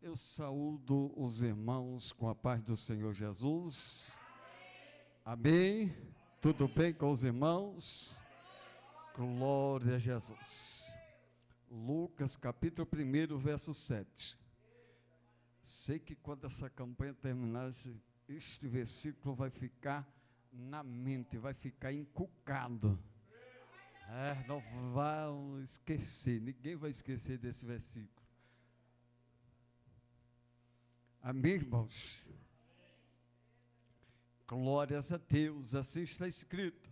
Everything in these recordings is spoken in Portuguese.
Eu saúdo os irmãos com a paz do Senhor Jesus. Amém. Tudo bem com os irmãos? Glória a Jesus. Lucas capítulo 1, verso 7. Sei que quando essa campanha terminar, este versículo vai ficar na mente, vai ficar encucado. Não vão esquecer, ninguém vai esquecer desse versículo. Amém, irmãos? Glórias a Deus, assim está escrito.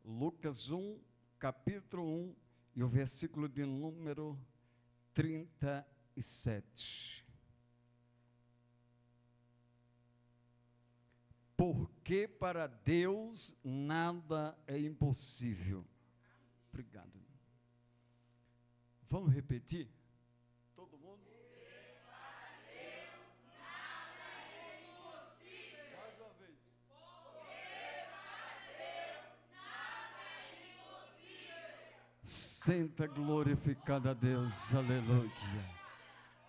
Lucas 1, capítulo 1, e o versículo de número 37. Porque para Deus nada é impossível. Obrigado. Vamos repetir? Todo mundo? Porque para Deus nada é impossível. Mais uma vez. Porque para Deus nada é impossível. Senta glorificado a Deus, aleluia.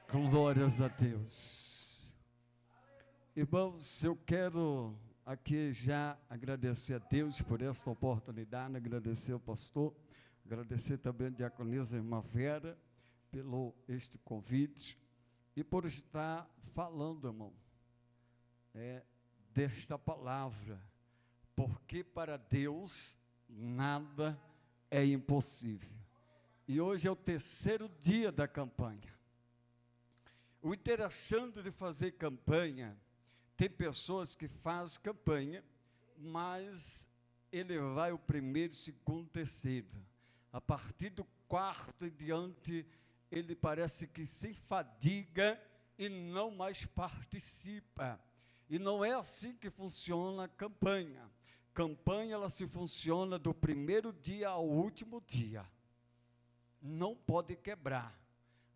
Glórias a Deus. Irmãos, eu quero aqui já agradecer a Deus por esta oportunidade, agradecer ao pastor, agradecer também a diaconisa irmã Vera pelo este convite e por estar falando, irmão, desta palavra, porque para Deus nada é impossível. E hoje é o terceiro dia da campanha. O interessante de fazer campanha, tem pessoas que fazem campanha, mas ele vai o primeiro, segundo, terceiro. A partir do quarto e diante, ele parece que se fadiga e não mais participa. E não é assim que funciona a campanha. Campanha, ela se funciona do primeiro dia ao último dia. Não pode quebrar.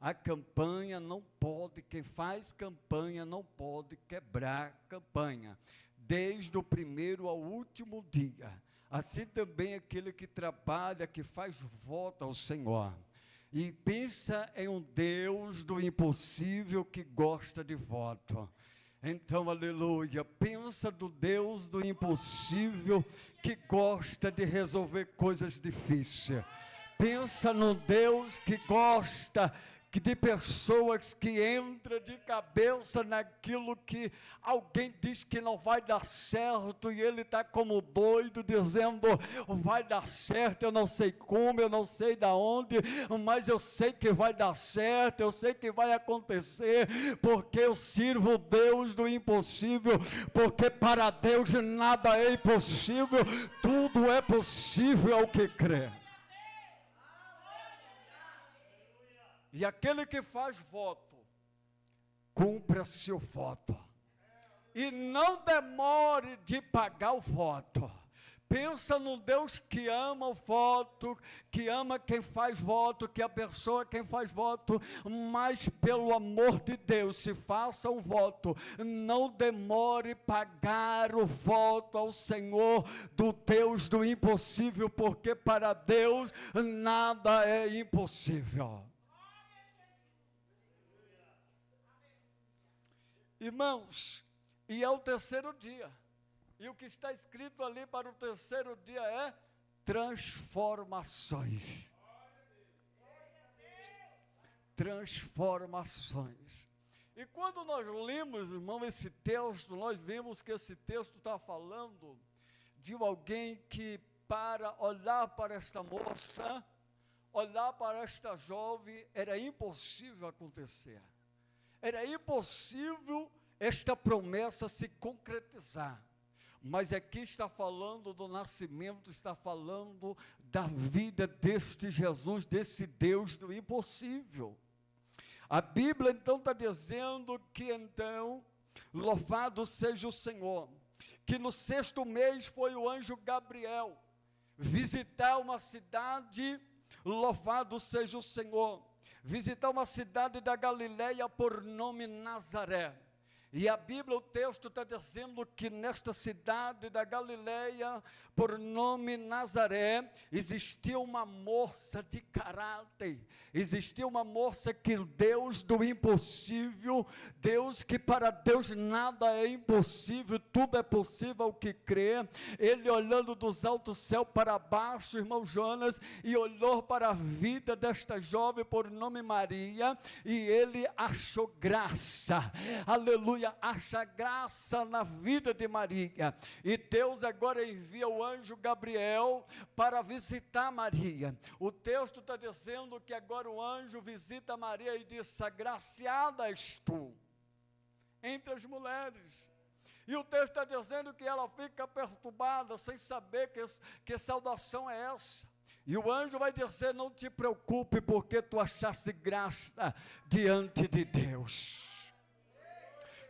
A campanha não pode, quem faz campanha não pode quebrar campanha, desde o primeiro ao último dia. Assim também aquele que trabalha, que faz voto ao Senhor. E pensa em um Deus do impossível que gosta de voto. Então, aleluia, pensa do Deus do impossível que gosta de resolver coisas difíceis. Pensa no Deus que gosta de pessoas que entram de cabeça naquilo que alguém diz que não vai dar certo e ele está como doido dizendo, vai dar certo, eu não sei como, eu não sei da onde, mas eu sei que vai dar certo, eu sei que vai acontecer, porque eu sirvo o Deus do impossível, porque para Deus nada é impossível, tudo é possível ao que crê. E aquele que faz voto, cumpra seu voto. E não demore de pagar o voto. Pensa no Deus que ama o voto, que ama quem faz voto, que abençoa quem faz voto, mas pelo amor de Deus, se faça um voto, não demore pagar o voto ao Senhor do Deus do impossível, porque para Deus nada é impossível. Irmãos, e é o terceiro dia, e o que está escrito ali para o terceiro dia é transformações. Transformações. E quando nós lemos, irmão, esse texto, nós vimos que esse texto está falando de alguém que, para olhar para esta moça, olhar para esta jovem, era impossível acontecer. Era impossível esta promessa se concretizar. Mas aqui está falando do nascimento, está falando da vida deste Jesus, desse Deus do impossível. A Bíblia então está dizendo que então, louvado seja o Senhor, que no 6º mês foi o anjo Gabriel visitar uma cidade, louvado seja o Senhor, visitar uma cidade da Galileia por nome Nazaré. E a Bíblia, o texto está dizendo que nesta cidade da Galileia, por nome Nazaré, existia uma moça de caráter, existia uma moça que Deus do impossível, Deus que para Deus nada é impossível, tudo é possível ao que crê. Ele olhando dos altos céu para baixo, irmão Jonas, e olhou para a vida desta jovem por nome Maria, e ele achou graça, aleluia, acha graça na vida de Maria, e Deus agora envia o anjo Gabriel para visitar Maria. O texto está dizendo que agora o anjo visita Maria e diz: agraciada és tu entre as mulheres. E o texto está dizendo que ela fica perturbada, sem saber que saudação é essa. E o anjo vai dizer: não te preocupe, porque tu achaste graça diante de Deus.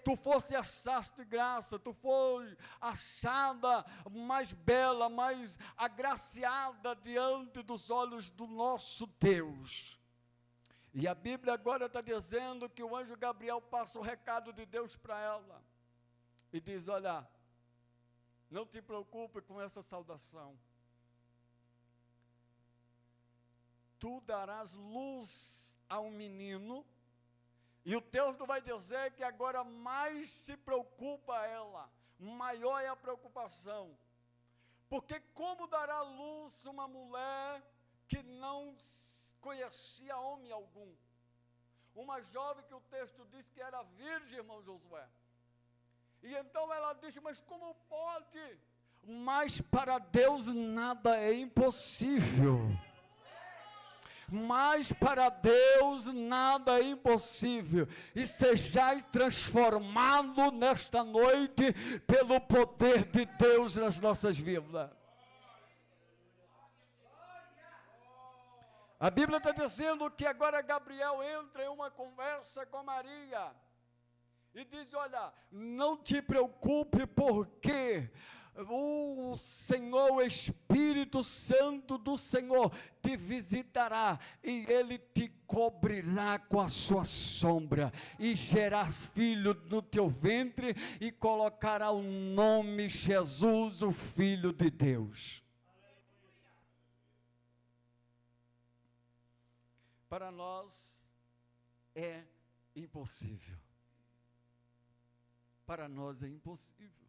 Tu fosse achaste graça, tu foi achada mais bela, mais agraciada diante dos olhos do nosso Deus. E a Bíblia agora está dizendo que o anjo Gabriel passa o recado de Deus para ela. E diz: olha, não te preocupe com essa saudação. Tu darás luz a um menino. E o texto vai dizer que agora mais se preocupa ela, maior é a preocupação. Porque como dará luz uma mulher que não conhecia homem algum? Uma jovem que o texto diz que era virgem, irmão Josué. E então ela disse: mas como pode? Mas para Deus nada é impossível. Mas para Deus nada é impossível. E sejais transformado nesta noite pelo poder de Deus nas nossas vidas. A Bíblia está dizendo que agora Gabriel entra em uma conversa com Maria e diz: olha, não te preocupe, porque o Senhor, o Espírito Santo do Senhor te visitará, e Ele te cobrirá com a sua sombra, e gerar filho no teu ventre, e colocará o nome Jesus, o Filho de Deus. Para nós é impossível. Para nós é impossível.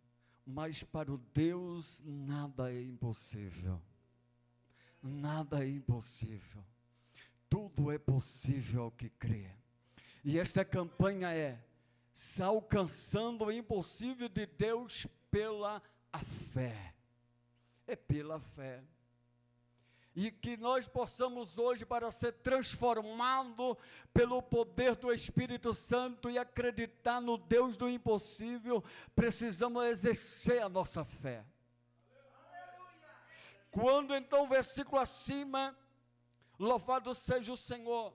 Mas para o Deus nada é impossível. Nada é impossível. Tudo é possível ao que crê. E esta campanha é alcançando o impossível de Deus pela a fé. É pela fé. E que nós possamos hoje, para ser transformado pelo poder do Espírito Santo e acreditar no Deus do impossível, precisamos exercer a nossa fé. Quando então o versículo acima, louvado seja o Senhor,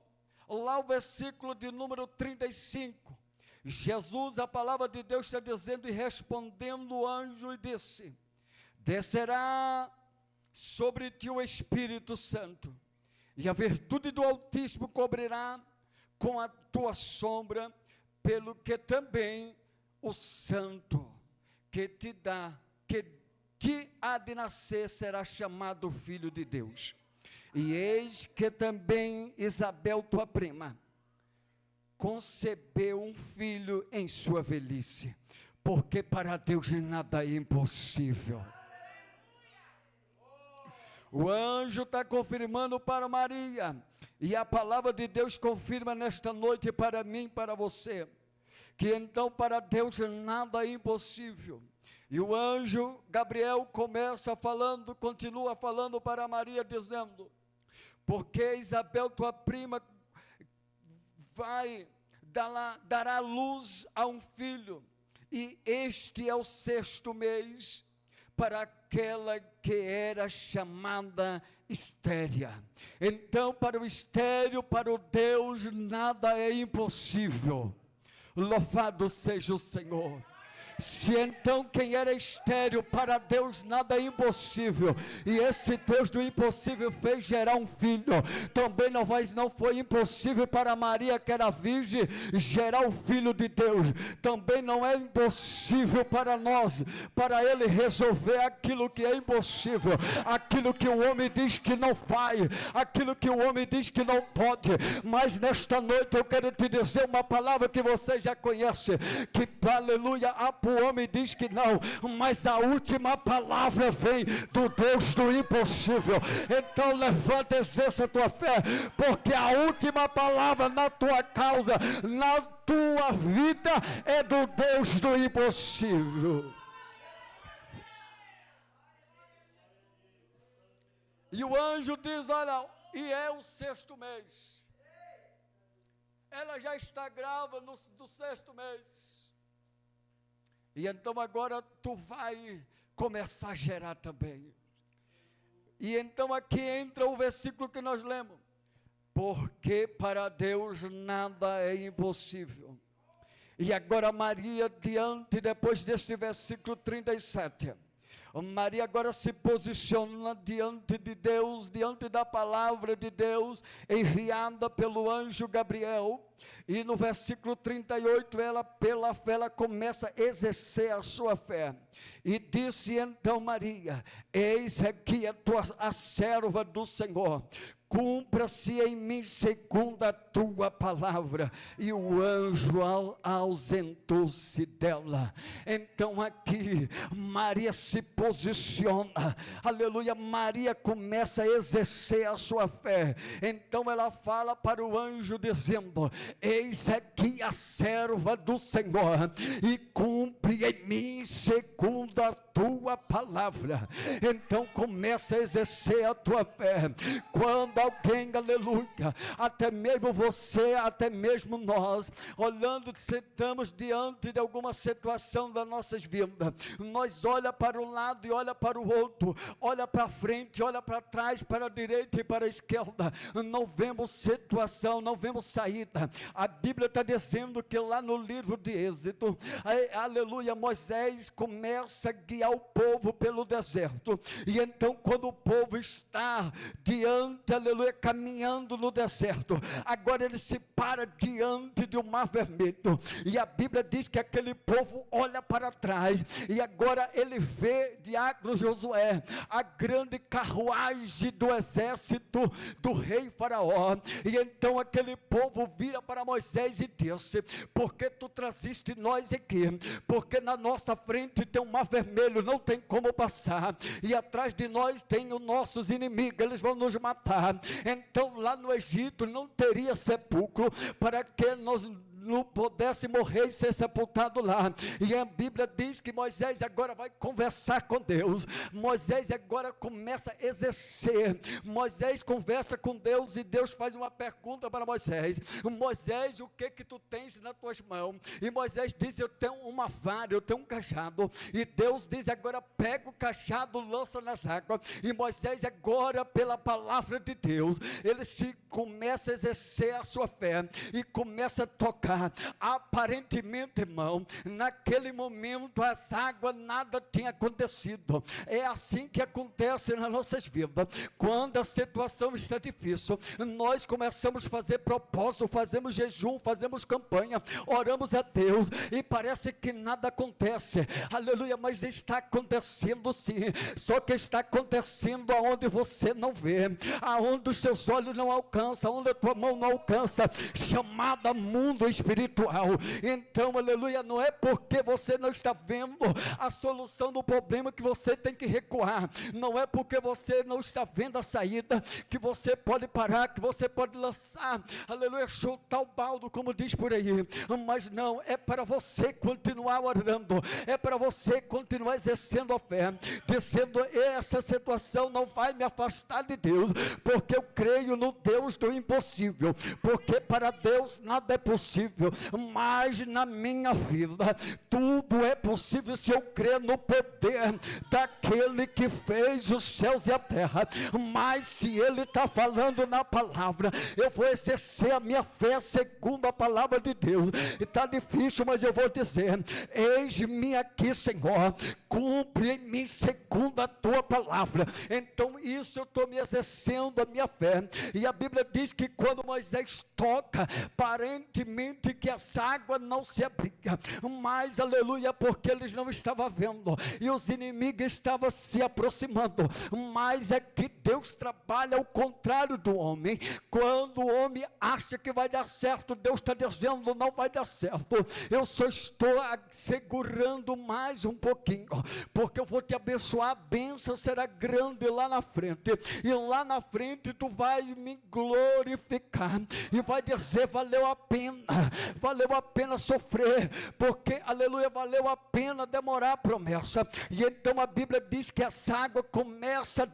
lá o versículo de número 35, Jesus, a palavra de Deus está dizendo: e respondendo o anjo e disse: descerá sobre ti o Espírito Santo, e a virtude do Altíssimo cobrirá com a tua sombra, pelo que também o Santo que te há de nascer será chamado Filho de Deus. E eis que também Isabel, tua prima, concebeu um filho em sua velhice, porque para Deus nada é impossível. O anjo está confirmando para Maria, e a palavra de Deus confirma nesta noite para mim e para você, que então para Deus nada é impossível. E o anjo Gabriel começa falando, continua falando para Maria, dizendo: porque Isabel, tua prima, dará luz a um filho, e este é o 6º mês, para aquela que era chamada estéril. Então, para o estéril, para o Deus, nada é impossível. Louvado seja o Senhor. Se então quem era estéril, para Deus nada é impossível, e esse Deus do impossível fez gerar um filho, também não foi impossível para Maria, que era virgem, gerar o Filho de Deus. Também não é impossível para nós, para Ele resolver aquilo que é impossível, aquilo que o homem diz que não faz, aquilo que o homem diz que não pode. Mas nesta noite eu quero te dizer uma palavra que você já conhece, que aleluia, o homem diz que não, mas a última palavra vem do Deus do impossível. Então levanta, exerça a tua fé, porque a última palavra na tua causa, na tua vida, é do Deus do impossível. E o anjo diz: olha, e é o 6º mês. Ela já está grávida do 6º mês. E então agora tu vai começar a gerar também. E então aqui entra o versículo que nós lemos: porque para Deus nada é impossível. E agora Maria, depois deste versículo 37, Maria agora se posiciona diante de Deus, diante da palavra de Deus, enviada pelo anjo Gabriel. E no versículo 38, ela pela fé, ela começa a exercer a sua fé. E disse então Maria: eis aqui a serva do Senhor, cumpra-se em mim segundo a tua palavra. E o anjo ausentou-se dela. Então aqui Maria se posiciona, aleluia, Maria começa a exercer a sua fé. Então ela fala para o anjo dizendo: eis aqui a serva do Senhor, e cumpre em mim segundo a tua palavra. Então começa a exercer a tua fé. Quando alguém, aleluia, até mesmo você, até mesmo nós, olhando, estamos diante de alguma situação das nossas vidas, nós olha para um lado e olha para o outro, olha para frente, olha para trás, para a direita e para a esquerda, não vemos situação, não vemos saída. A Bíblia está dizendo que lá no livro de Êxodo, aleluia, Moisés começa a guiar o povo pelo deserto. E então quando o povo está diante, aleluia, caminhando no deserto, agora ele se para diante de um mar vermelho, e a Bíblia diz que aquele povo olha para trás, e agora ele vê, diácono Josué, a grande carruagem do exército do rei Faraó. E então aquele povo vira para Moisés e disse: porque tu traziste nós aqui? Porque na nossa frente tem um mar vermelho, não tem como passar, e atrás de nós tem os nossos inimigos, eles vão nos matar. Então lá no Egito não teria sepulcro para que nós não pudesse morrer e ser sepultado lá. E a Bíblia diz que Moisés agora vai conversar com Deus. Moisés agora começa a exercer. Moisés conversa com Deus e Deus faz uma pergunta para Moisés: Moisés, o que tu tens nas tuas mãos? E Moisés diz: eu tenho uma vara, eu tenho um cajado. E Deus diz agora: pega o cajado, lança nas águas. E Moisés agora, pela palavra de Deus, ele começa a exercer a sua fé e começa a tocar. Aparentemente, irmão, naquele momento as águas, nada tinha acontecido. É assim que acontece nas nossas vidas. Quando a situação está difícil, nós começamos a fazer propósito, fazemos jejum, fazemos campanha, oramos a Deus e parece que nada acontece, aleluia, mas está acontecendo sim, só que está acontecendo aonde você não vê, aonde os teus olhos não alcançam, aonde a tua mão não alcança, chamada mundo espiritual. Então, aleluia, não é porque você não está vendo a solução do problema que você tem que recuar, não é porque você não está vendo a saída que você pode parar, que você pode lançar, aleluia, chutar o baldo, como diz por aí, mas não, é para você continuar orando, é para você continuar exercendo a fé, dizendo: essa situação não vai me afastar de Deus, porque eu creio no Deus do impossível, porque para Deus nada é possível. impossível, mas na minha vida tudo é possível se eu crer no poder daquele que fez os céus e a terra. Mas se ele está falando na palavra, eu vou exercer a minha fé segundo a palavra de Deus. E está difícil, mas eu vou dizer: eis-me aqui, Senhor, cumpre em mim segundo a tua palavra. Então isso eu estou me exercendo a minha fé. E a Bíblia diz que quando Moisés toca, aparentemente que essa água não se abria, mas aleluia, porque eles não estavam vendo e os inimigos estavam se aproximando. Mas é que Deus trabalha ao contrário do homem. Quando o homem acha que vai dar certo, Deus está dizendo: não vai dar certo, eu só estou segurando mais um pouquinho, porque eu vou te abençoar. A bênção será grande lá na frente, e lá na frente tu vai me glorificar e vai dizer: valeu a pena sofrer, porque aleluia, valeu a pena demorar a promessa. E então a Bíblia diz que essa água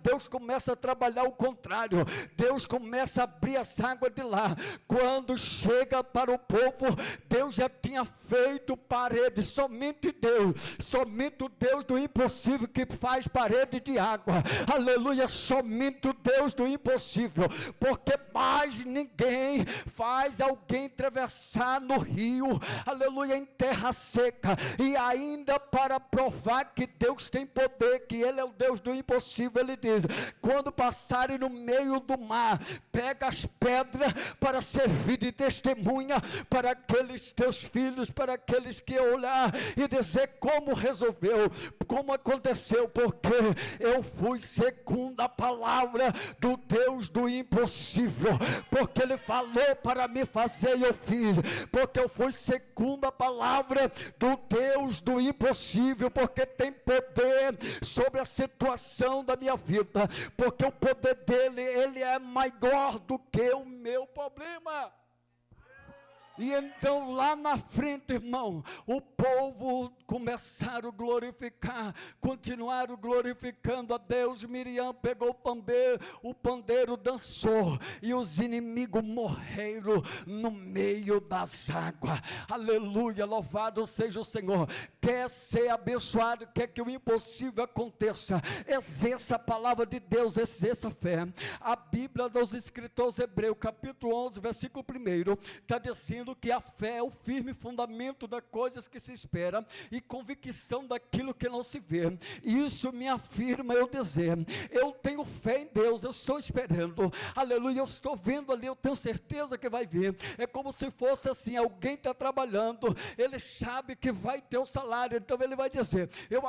Deus começa a trabalhar o contrário, Deus começa a abrir essa água de lá. Quando chega para o povo, Deus já tinha feito parede. Somente o Deus do impossível que faz parede de água, aleluia, somente o Deus do impossível, porque mais ninguém faz alguém atravessar no rio, aleluia, em terra seca, e ainda para provar que Deus tem poder, que Ele é o Deus do impossível, Ele diz: quando passarem no meio do mar, pega as pedras para servir de testemunha para aqueles teus filhos, para aqueles que olhar e dizer como resolveu, como aconteceu, porque eu fui segundo a palavra do Deus do impossível, porque Ele falou para me fazer e eu fiz, porque eu fui segundo a palavra do Deus do impossível, porque tem poder sobre a situação da minha vida, porque o poder dele, ele é maior do que o meu problema. E então lá na frente, irmão, o povo começaram a glorificar, continuaram glorificando a Deus. Miriam pegou o pandeiro dançou, e os inimigos morreram no meio das águas. Aleluia, louvado seja o Senhor. Quer ser abençoado, quer que o impossível aconteça, exerça a palavra de Deus, exerça a fé. A Bíblia dos escritores hebreus, capítulo 11, versículo 1, está dizendo que a fé é o firme fundamento das coisas que se espera e convicção daquilo que não se vê. Isso me afirma eu dizer: eu tenho fé em Deus, eu estou esperando, aleluia, eu estou vendo ali, eu tenho certeza que vai vir. É como se fosse assim: alguém está trabalhando, ele sabe que vai ter o salário, então ele vai dizer: eu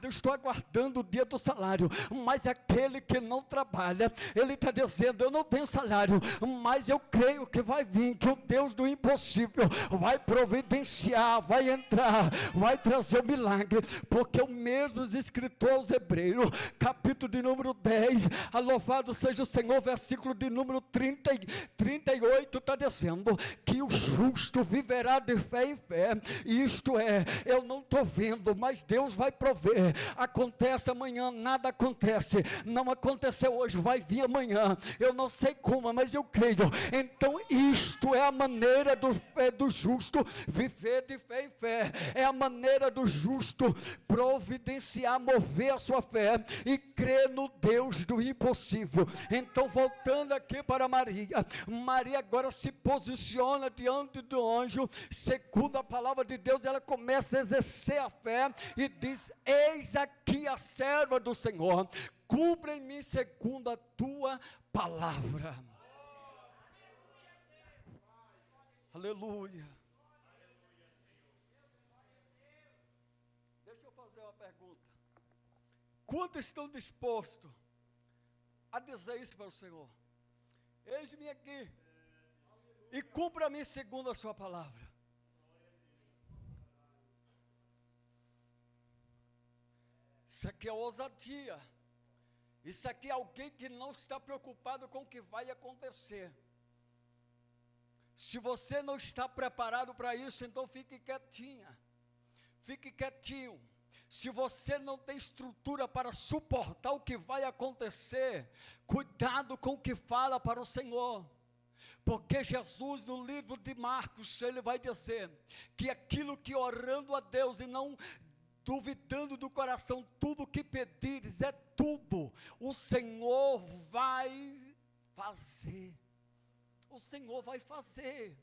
estou aguardando o dia do salário. Mas aquele que não trabalha, ele está dizendo: eu não tenho salário, mas eu creio que vai vir, que o Deus do impossível vai providenciar, vai entrar, vai trazer o milagre, porque o mesmo escritor aos Hebreus, capítulo de número 10, louvado seja o Senhor, versículo de número 38, está dizendo que o justo viverá de fé em fé. Isto é, eu não estou vendo, mas Deus vai prover. Acontece amanhã, nada acontece, não aconteceu hoje, vai vir amanhã, eu não sei como, mas eu creio. Então isto é a maneira do justo viver de fé em fé, é a maneira do justo providenciar, mover a sua fé e crer no Deus do impossível. Então, voltando aqui para Maria agora se posiciona diante do anjo, segundo a palavra de Deus. Ela começa a exercer a fé e diz: eis aqui a serva do Senhor, cumpra em mim segundo a tua palavra. Aleluia. Deixa eu fazer uma pergunta: quantos estão dispostos a dizer isso para o Senhor? Eis-me aqui e cumpra-me segundo a sua palavra. Isso aqui é ousadia. Isso aqui é alguém que não está preocupado com o que vai acontecer. Se você não está preparado para isso, então fique quietinha, fique quietinho. Se você não tem estrutura para suportar o que vai acontecer, cuidado com o que fala para o Senhor, Porque Jesus, no livro de Marcos, ele vai dizer que aquilo que orando a Deus e não duvidando do coração, tudo que pedires é tudo, o Senhor vai fazer. O Senhor vai fazer.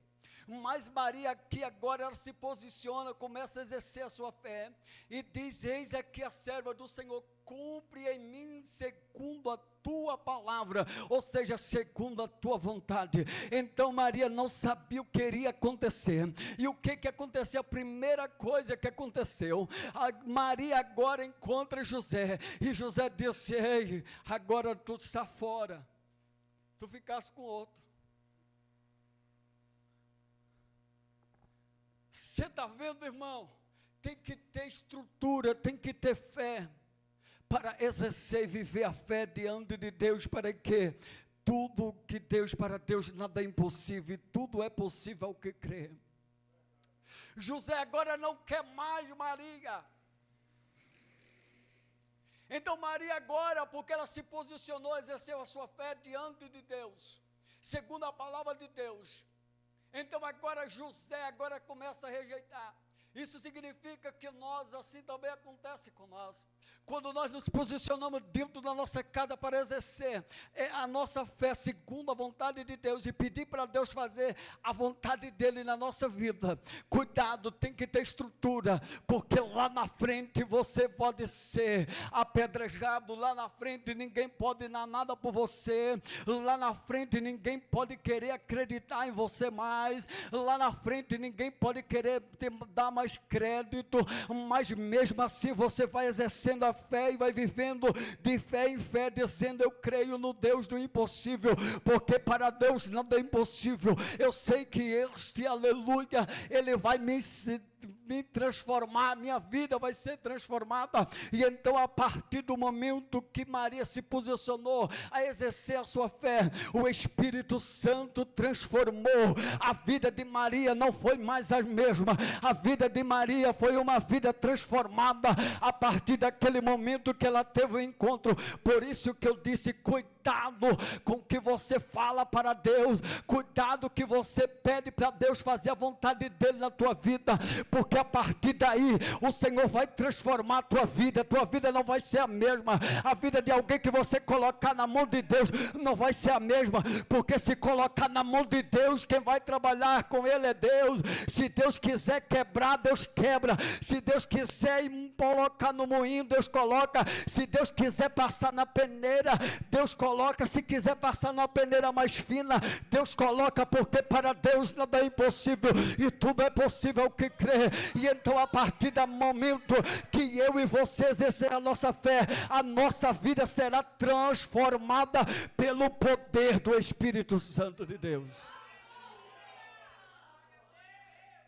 Mas Maria aqui agora ela se posiciona, começa a exercer a sua fé e diz: eis aqui a serva do Senhor, cumpre em mim segundo a tua palavra, ou seja, segundo a tua vontade. Então Maria não sabia o que iria acontecer. E o que aconteceu? A primeira coisa que aconteceu, Maria agora encontra José, e José disse: ei, agora tu está fora, tu ficaste com outro. Você está vendo, irmão? Tem que ter estrutura, tem que ter fé para exercer e viver a fé diante de Deus, para que tudo que Deus, para Deus nada é impossível, e tudo é possível ao que crê. José agora não quer mais Maria. Então Maria agora, porque ela se posicionou, exerceu a sua fé diante de Deus, segundo a palavra de Deus. Então agora José agora começa a rejeitar. Isso significa que nós, assim também acontece com nós. Quando nós nos posicionamos dentro da nossa casa para exercer a nossa fé segundo a vontade de Deus e pedir para Deus fazer a vontade dele na nossa vida, cuidado, tem que ter estrutura, porque lá na frente você pode ser apedrejado, lá na frente ninguém pode dar nada por você, lá na frente ninguém pode querer acreditar em você mais, lá na frente ninguém pode querer dar mais crédito, mas mesmo assim você vai exercendo a fé e vai vivendo de fé em fé, dizendo: eu creio no Deus do impossível, porque para Deus nada é impossível. Eu sei que este, aleluia, ele vai me transformar, minha vida vai ser transformada. E então, a partir do momento que Maria se posicionou a exercer a sua fé, o Espírito Santo transformou a vida de Maria. Não foi mais a mesma, a vida de Maria foi uma vida transformada a partir daquele momento que ela teve o encontro. Por isso que eu disse: cuidado com o que você fala para Deus, cuidado que você pede para Deus fazer a vontade dele na tua vida, porque a partir daí o Senhor vai transformar a tua vida não vai ser a mesma. A vida de alguém que você colocar na mão de Deus não vai ser a mesma, porque se colocar na mão de Deus, quem vai trabalhar com ele é Deus. Se Deus quiser quebrar, Deus quebra. Se Deus quiser colocar no moinho, Deus coloca. Se Deus quiser passar na peneira, Deus coloca. Se quiser passar numa peneira mais fina, Deus coloca, porque para Deus nada é impossível, e tudo é possível ao que crê. E então, a partir do momento que eu e você exercer a nossa fé, a nossa vida será transformada pelo poder do Espírito Santo de Deus.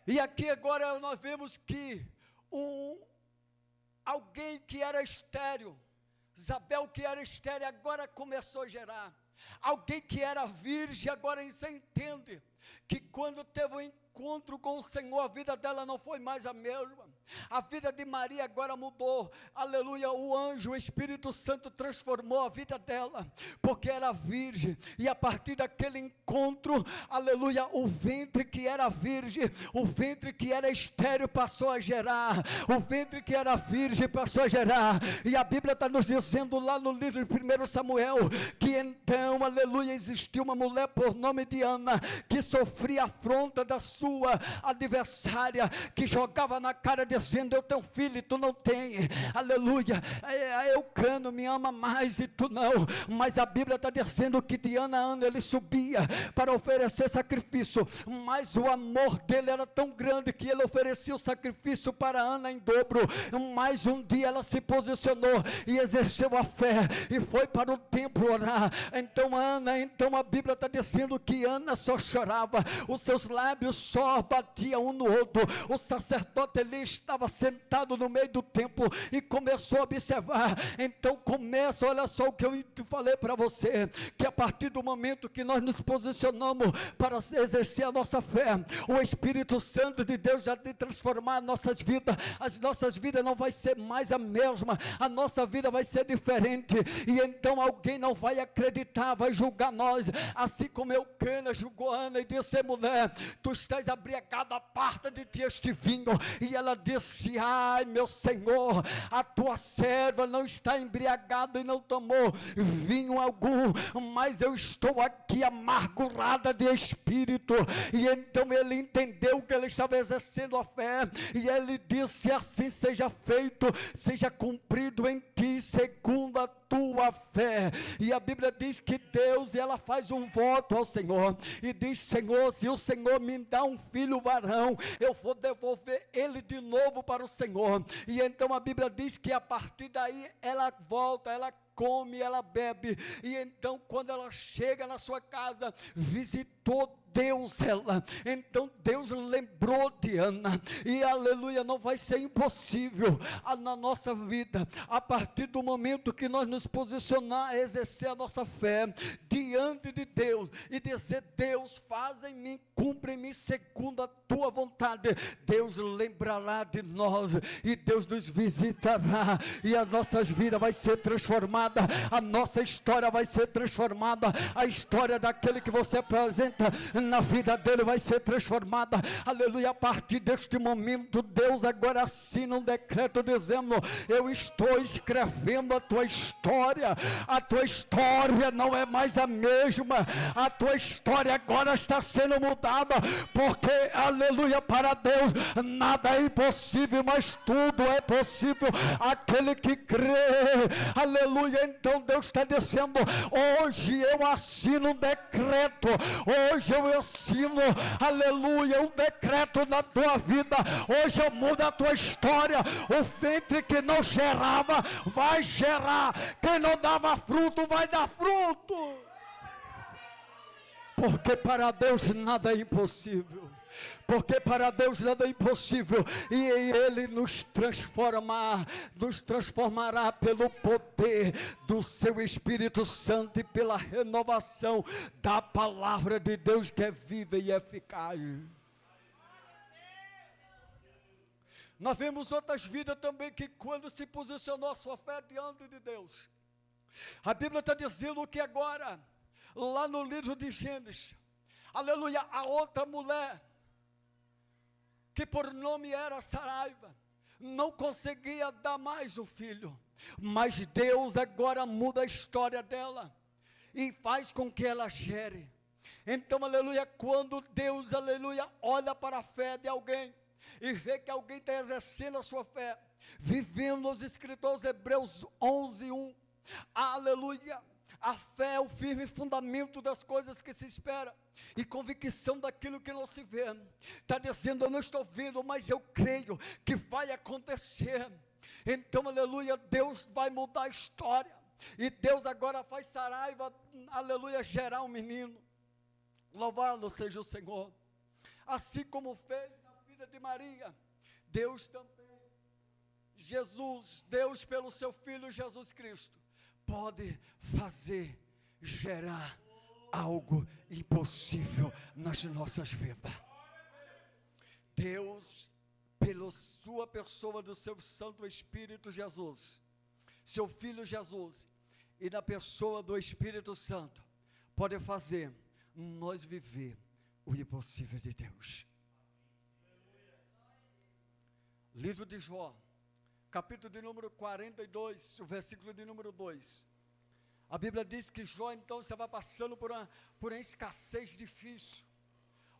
E aqui agora nós vemos que alguém que era estéril, Isabel, que era estéril, agora começou a gerar. Alguém que era virgem, agora você entende que quando teve um encontro com o Senhor, a vida dela não foi mais a mesma. A vida de Maria agora mudou, aleluia. O anjo, o Espírito Santo transformou a vida dela, porque era virgem, e a partir daquele encontro, aleluia, o ventre que era virgem, o ventre que era estéril passou a gerar, o ventre que era virgem passou a gerar. E a Bíblia está nos dizendo lá no livro de 1 Samuel, que então, aleluia, existiu uma mulher por nome de Ana, que sofria afronta da sua adversária, que jogava na cara dizendo: eu tenho filho e tu não tem, aleluia, Eucano me ama mais e tu não. Mas a Bíblia está dizendo que de ano a ano ele subia para oferecer sacrifício, mas o amor dele era tão grande que ele oferecia o sacrifício para Ana em dobro. Mas um dia ela se posicionou e exerceu a fé e foi para o templo orar. Então a Bíblia está dizendo que Ana só chorava. os seus lábios só batiam um no outro. O sacerdote ali estava sentado no meio do templo e começou a observar. Então começa, olha só o que eu te falei para você, que a partir do momento que nós nos posicionamos para exercer a nossa fé, o Espírito Santo de Deus já de transformar nossas vidas, as nossas vidas não vai ser mais a mesma, a nossa vida vai ser diferente, e então alguém não vai acreditar, vai julgar nós, assim como Eucana julgou Ana e disse: mulher, tu estás abriagada, aparta de ti este vinho. E ela disse: ai meu Senhor, a tua serva não está embriagada e não tomou vinho algum, mas eu estou aqui amargurada de espírito. E então ele entendeu que ele estava exercendo a fé, e ele disse: assim seja feito, seja cumprido em ti segundo a tua fé. E a Bíblia diz que Deus, ela faz um voto ao Senhor, e diz: Senhor, se o Senhor me dá um filho varão, eu vou devolver ele de novo para o Senhor. E então a Bíblia diz que a partir daí ela volta, ela come, ela bebe, e então quando ela chega na sua casa, visitou Deus ela, então Deus lembrou de Ana, e aleluia, não vai ser impossível na nossa vida, a partir do momento que nós nos posicionar, exercer a nossa fé diante de Deus, e dizer: Deus, faz em mim, cumpre em mim segundo a tua vontade. Deus lembrará de nós, e Deus nos visitará, e as nossas vidas vai ser transformada, a nossa história vai ser transformada, a história daquele que você apresenta na vida dele vai ser transformada, aleluia. A partir deste momento, Deus agora assina um decreto dizendo: eu estou escrevendo a tua história não é mais a mesma, a tua história agora está sendo mudada, porque aleluia, para Deus nada é impossível, mas tudo é possível aquele que crê, aleluia. Então Deus está dizendo: hoje eu assino um decreto, hoje eu assino, aleluia, um decreto na tua vida, hoje eu mudo a tua história. O ventre que não gerava vai gerar, quem não dava fruto vai dar fruto, porque para Deus nada é impossível, porque para Deus nada é impossível, e Ele nos transformará pelo poder do seu Espírito Santo e pela renovação da palavra de Deus, que é viva e eficaz. Nós vemos outras vidas também que, quando se posicionou a sua fé diante de Deus, a Bíblia está dizendo que agora, lá no livro de Gênesis, aleluia, a outra mulher, que por nome era Saraiva, não conseguia dar mais o filho, mas Deus agora muda a história dela, e faz com que ela gere. Então, aleluia, quando Deus, aleluia, olha para a fé de alguém, e vê que alguém está exercendo a sua fé, vivendo os escritores Hebreus 11:1, aleluia, a fé é o firme fundamento das coisas que se espera, e convicção daquilo que não se vê. Está dizendo: eu não estou vendo, mas eu creio que vai acontecer. Então, aleluia, Deus vai mudar a história, e Deus agora faz Saraiva, aleluia, gerar um menino. Louvado seja o Senhor. Assim como fez na vida de Maria, Deus também, Jesus, Deus pelo seu Filho Jesus Cristo, pode fazer gerar algo impossível nas nossas vidas. Deus, pela sua pessoa do seu Santo Espírito Jesus, seu Filho Jesus, e na pessoa do Espírito Santo, pode fazer nós viver o impossível de Deus. Livro de Jó, capítulo de número 42, o versículo de número 2. A Bíblia diz que Jó, então, você vai passando por uma escassez difícil,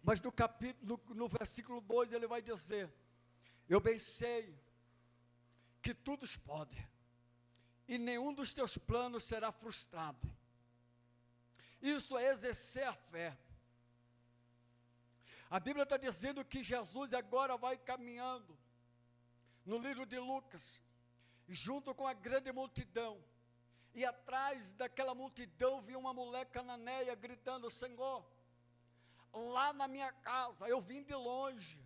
mas no versículo 2 ele vai dizer: eu bem sei que tudo pode, e nenhum dos teus planos será frustrado. Isso é exercer a fé. A Bíblia está dizendo que Jesus agora vai caminhando no livro de Lucas, junto com a grande multidão, e atrás daquela multidão vinha uma mulher cananeia gritando: Senhor, lá na minha casa, eu vim de longe,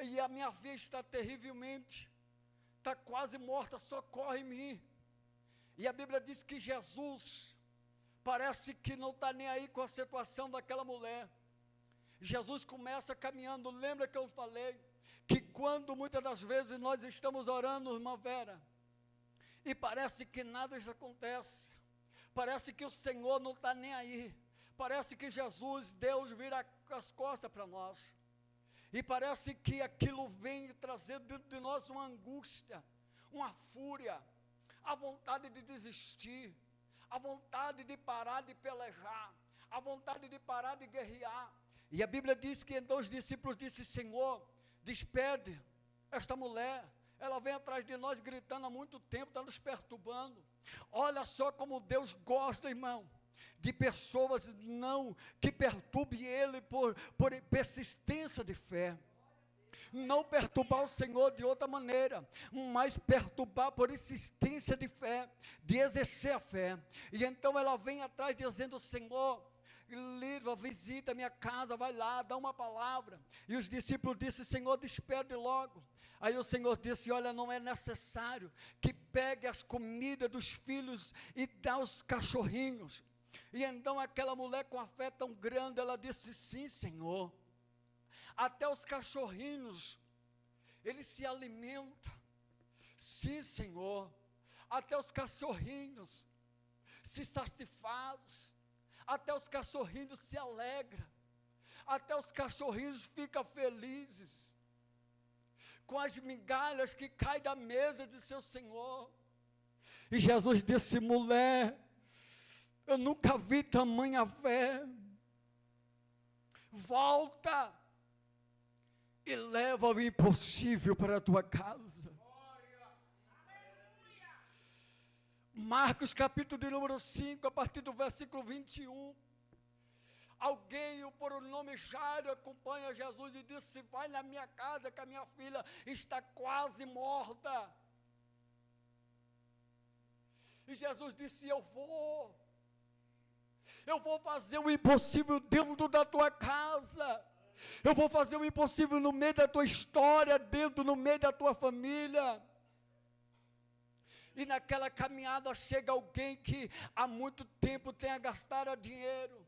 e a minha filha está terrivelmente, está quase morta, socorre em mim. E a Bíblia diz que Jesus parece que não está nem aí com a situação daquela mulher. Jesus começa caminhando. Lembra que eu falei que quando muitas das vezes nós estamos orando, irmã Vera, e parece que nada acontece, parece que o Senhor não está nem aí, parece que Jesus, Deus, vira as costas para nós, e parece que aquilo vem trazer dentro de nós uma angústia, uma fúria, a vontade de desistir, a vontade de parar de pelejar, a vontade de parar de guerrear. E a Bíblia diz que então os discípulos disseram: Senhor, despede esta mulher, ela vem atrás de nós gritando há muito tempo, está nos perturbando. Olha só como Deus gosta, irmão, de pessoas não que perturbe Ele por persistência de fé. Não perturbar o Senhor de outra maneira, mas perturbar por insistência de fé, de exercer a fé. E então ela vem atrás dizendo: Senhor, livra, visita a minha casa, vai lá, dá uma palavra. E os discípulos disseram: Senhor, despede logo. Aí o Senhor disse: olha, não é necessário que pegue as comidas dos filhos e dá aos cachorrinhos. E então aquela mulher com a fé tão grande, ela disse: sim, Senhor, até os cachorrinhos, eles se alimentam. Sim, Senhor, até os cachorrinhos se satisfazem, até os cachorrinhos se alegram, até os cachorrinhos ficam felizes com as migalhas que caem da mesa de seu Senhor. E Jesus disse: mulher, eu nunca vi tamanha fé. Volta e leva o impossível para a tua casa. Marcos capítulo de número 5, a partir do versículo 21. Alguém por o nome Jairo acompanha Jesus e disse: vai na minha casa que a minha filha está quase morta. E Jesus disse: eu vou fazer o impossível dentro da tua casa. Eu vou fazer o impossível no meio da tua história, no meio da tua família. E naquela caminhada chega alguém que há muito tempo tenha gastado dinheiro.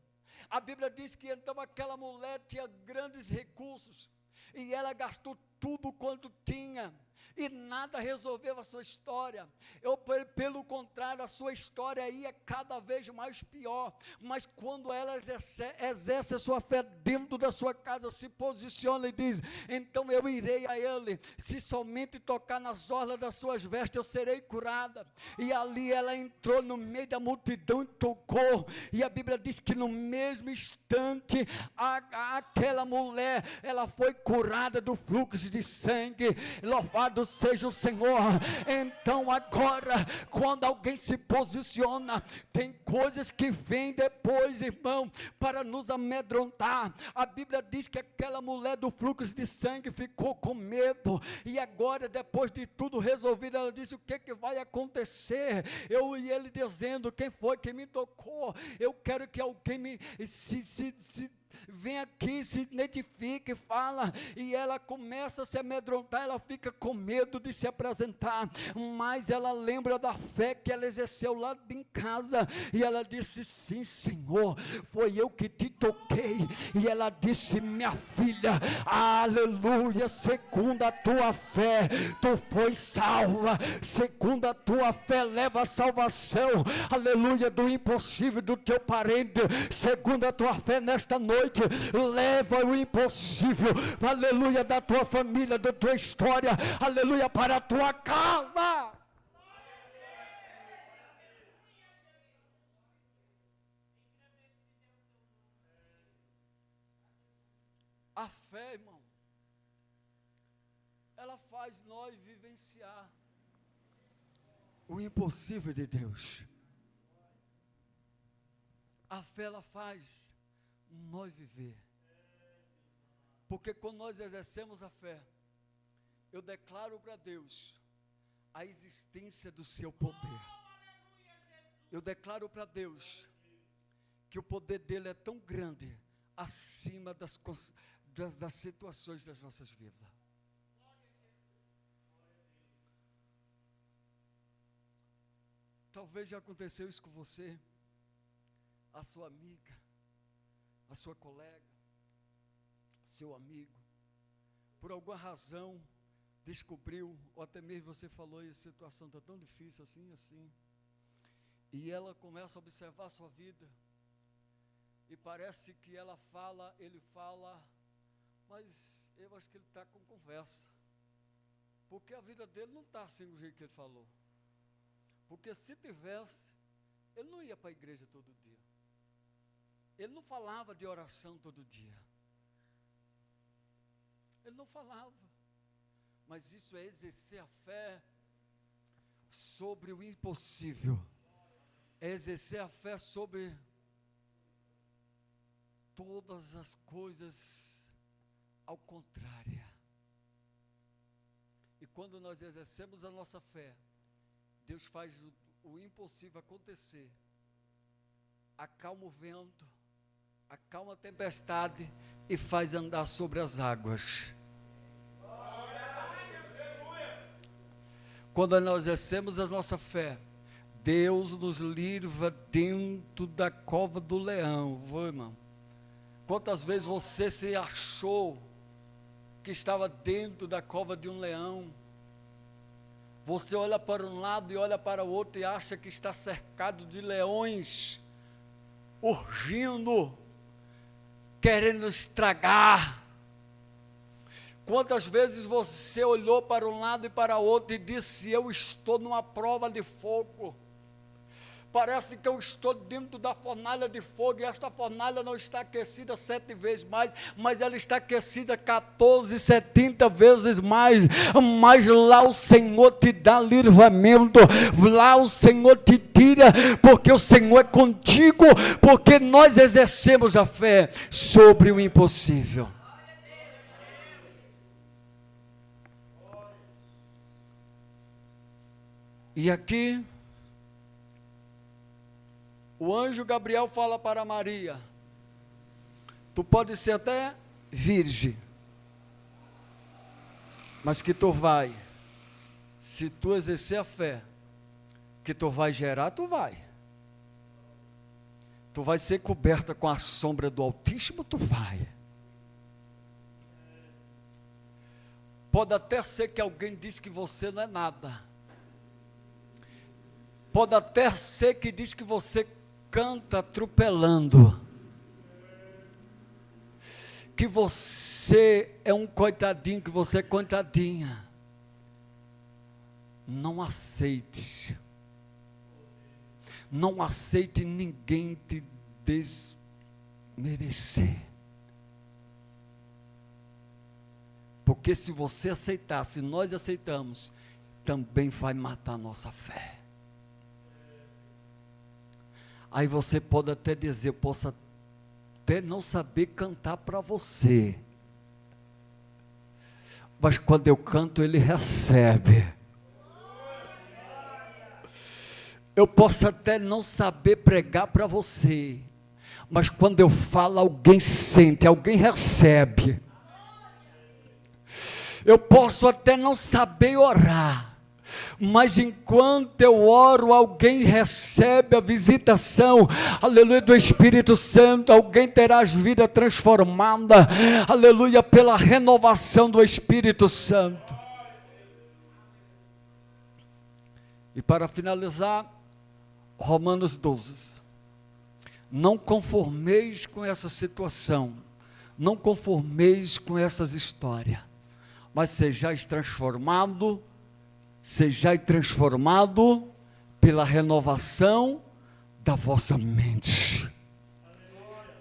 A Bíblia diz que então aquela mulher tinha grandes recursos, e ela gastou tudo quanto tinha, e nada resolveu a sua história. Pelo contrário, a sua história ia cada vez mais pior. Mas quando ela exerce a sua fé dentro da sua casa, se posiciona e diz: então eu irei a ele, se somente tocar nas orlas das suas vestes eu serei curada. E ali ela entrou no meio da multidão e tocou, e a Bíblia diz que no mesmo instante aquela mulher, ela foi curada do fluxo de sangue. Louvado seja o Senhor. Então agora, quando alguém se posiciona, tem coisas que vêm depois, irmão, para nos amedrontar. A Bíblia diz que aquela mulher do fluxo de sangue ficou com medo, e agora, depois de tudo resolvido, ela disse: o que vai acontecer? Eu e ele dizendo: quem foi que me tocou? Eu quero que alguém vem aqui, se identifique, fala. E ela começa a se amedrontar, ela fica com medo de se apresentar, mas ela lembra da fé que ela exerceu lá em casa, e ela disse: sim, Senhor, foi eu que te toquei. E ela disse: minha filha, aleluia, segundo a tua fé, tu foi salva. Segundo a tua fé, leva a salvação, aleluia, do impossível do teu parente. Segundo a tua fé, nesta noite, leva o impossível, aleluia, da tua família, da tua história, aleluia, para a tua casa. A fé, irmão, ela faz nós vivenciar o impossível de Deus. A fé, ela faz nós viver, porque quando nós exercemos a fé, eu declaro para Deus a existência do seu poder. Eu declaro para Deus que o poder dele é tão grande acima das situações das nossas vidas. Talvez já aconteceu isso com você, a sua amiga, a sua colega, seu amigo, por alguma razão descobriu, ou até mesmo você falou, e a situação está tão difícil assim, e ela começa a observar a sua vida, e parece que ela fala, ele fala, mas eu acho que ele está com conversa, porque a vida dele não está assim do jeito que ele falou, porque se tivesse, ele não ia para a igreja todo dia, ele não falava de oração todo dia, ele não falava, mas isso é exercer a fé sobre o impossível, é exercer a fé sobre todas as coisas ao contrário. E quando nós exercemos a nossa fé, Deus faz o impossível acontecer, acalma o vento, acalma a tempestade e faz andar sobre as águas. Quando nós exercemos a nossa fé, Deus nos livra dentro da cova do leão. Vou, irmão. Quantas vezes você se achou que estava dentro da cova de um leão? Você olha para um lado e olha para o outro e acha que está cercado de leões, urgindo, querendo estragar. Quantas vezes você olhou para um lado e para o outro e disse: eu estou numa prova de fogo, parece que eu estou dentro da fornalha de fogo, e esta fornalha não está aquecida 7 vezes mais, mas ela está aquecida 14, 70 vezes mais, mas lá o Senhor te dá livramento, lá o Senhor te tira, porque o Senhor é contigo, porque nós exercemos a fé sobre o impossível. E aqui, o anjo Gabriel fala para Maria: tu pode ser até virgem, mas que tu vai, se tu exercer a fé, que tu vai gerar, tu vai ser coberta com a sombra do Altíssimo, tu vai. Pode até ser que alguém diz que você não é nada, pode até ser que diz que você canta atropelando, que você é um coitadinho, que você é coitadinha. Não aceite ninguém te desmerecer, porque se você aceitar, se nós aceitamos, também vai matar a nossa fé. Aí você pode até dizer: eu posso até não saber cantar para você, mas quando eu canto, Ele recebe. Eu posso até não saber pregar para você, mas quando eu falo, alguém sente, alguém recebe. Eu posso até não saber orar, mas enquanto eu oro, alguém recebe a visitação, aleluia, do Espírito Santo. Alguém terá as vidas transformadas, aleluia, pela renovação do Espírito Santo. E para finalizar, Romanos 12, não conformeis com essa situação, não conformeis com essas histórias, mas sejais transformado pela renovação da vossa mente.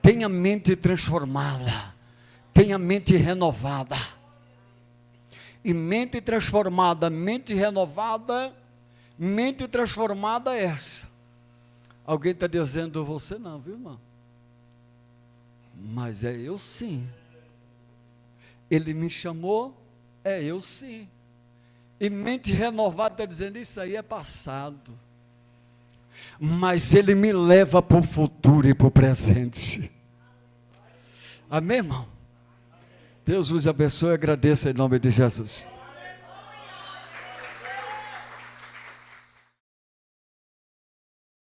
Tenha mente transformada, tenha mente renovada. E mente transformada, mente renovada, mente transformada é essa. Alguém está dizendo: você não, viu, irmão? Mas é eu sim. Ele me chamou, é eu sim. E mente renovada está dizendo: isso aí é passado, mas Ele me leva para o futuro e para o presente. Amém, irmão? Deus vos abençoe e agradeça em nome de Jesus.